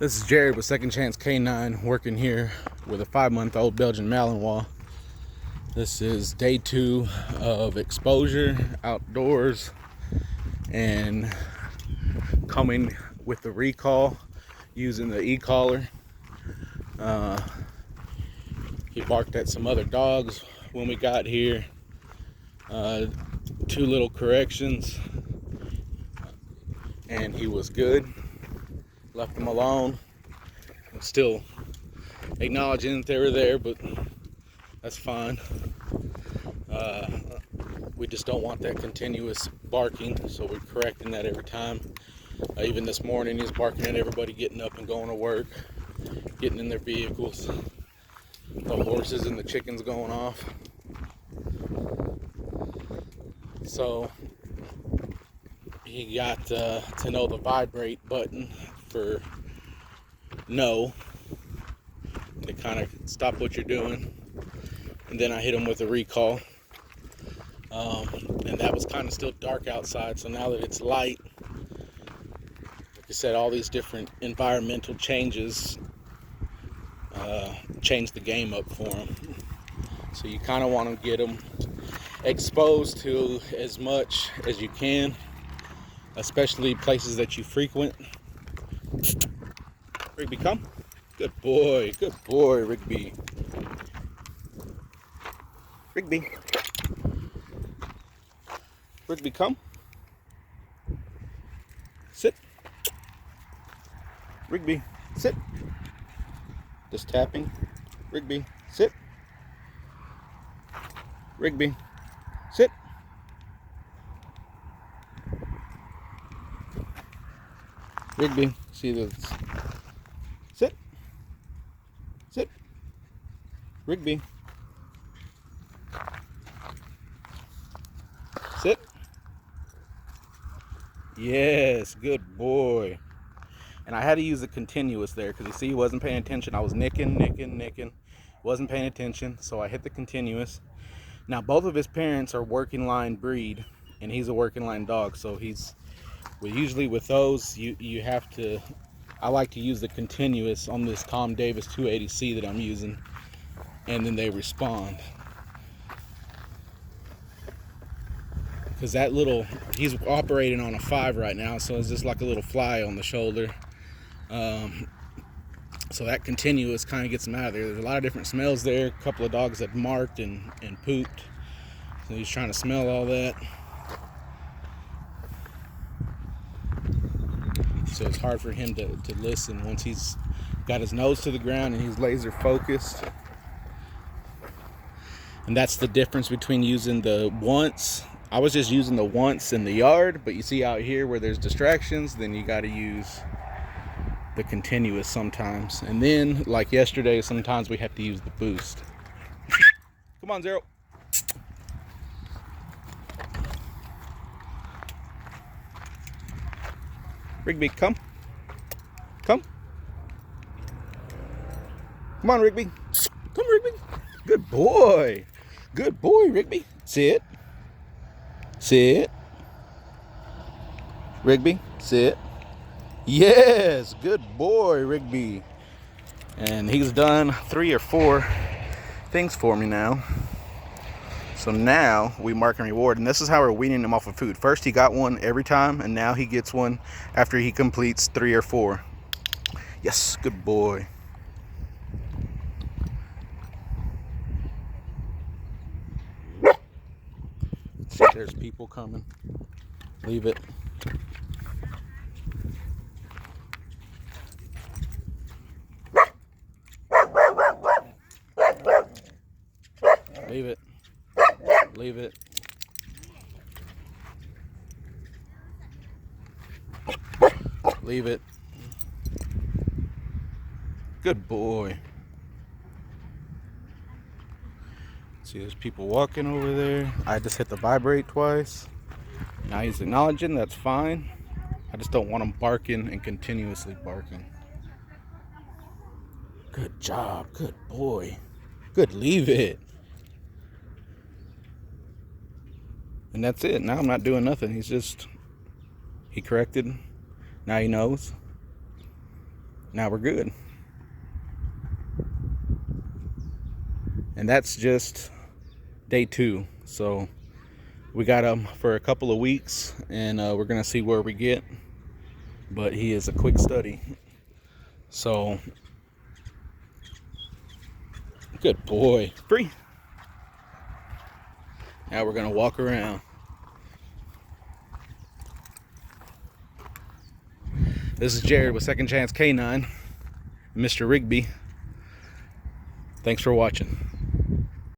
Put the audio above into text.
This is Jared with Second Chance K9, working here with a 5-month-old Belgian Malinois. This is day 2 of exposure outdoors and coming with the recall using the E-collar. He barked at some other dogs when we got here. 2 little corrections and he was good. Left them alone. I'm still acknowledging that they were there, but that's fine. We just don't want that continuous barking, so we're correcting that every time. Even this morning, he's barking at everybody getting up and going to work, getting in their vehicles. The horses and the chickens going off. So he got to know the vibrate button for no, to kind of stop what you're doing. And then I hit him with a recall. And that was kind of still dark outside, so now that it's light, like I said, all these different environmental changes change the game up for him. So you kind of want to get him exposed to as much as you can, especially places that you frequent. Rigby, come. Good boy, Rigby. Rigby. Rigby, come. Sit. Rigby, sit. Just tapping. Rigby, sit. Rigby, sit. Rigby, see this. Sit. Sit. Rigby. Sit. Yes, good boy. And I had to use the continuous there because you see he wasn't paying attention. I was nicking. Wasn't paying attention, so I hit the continuous. Now both of his parents are working line breed, and he's a working line dog. So usually with those, you have to. I like to use the continuous on this Tom Davis 280C that I'm using, and then they respond. Because that little, he's operating on a 5 right now, so it's just like a little fly on the shoulder. So that continuous kind of gets him out of there. There's a lot of different smells there. A couple of dogs that marked and pooped. So he's trying to smell all that. So it's hard for him to listen once he's got his nose to the ground and he's laser focused. And that's the difference between using the once. I was just using the once in the yard, but you see out here where there's distractions, then you got to use the continuous sometimes. And then, like yesterday, sometimes we have to use the boost. Come on, Zero. Rigby, come. Come. Come on, Rigby. Come, Rigby. Good boy. Good boy, Rigby. Sit. Sit. Rigby, sit. Yes, good boy, Rigby. And he's done 3 or 4 things for me now. So now we mark and reward, and this is how we're weaning him off of food. First he got one every time, and now he gets one after he completes 3 or 4. Yes, good boy. See, there's people coming. Leave it. Leave it. Leave it. Leave it. Good boy. See, there's people walking over there. I just hit the vibrate twice. Now he's acknowledging, that's fine. I just don't want him barking and continuously barking. Good job, good boy. Good, leave it. And that's it. Now I'm not doing nothing. He corrected. Now he knows. Now we're good. And that's just day 2. So we got him for a couple of weeks, and we're gonna see where we get. But he is a quick study. So good boy. Free. Now we're gonna walk around. This is Jared with Second Chance K9, Mr. Rigby. Thanks for watching.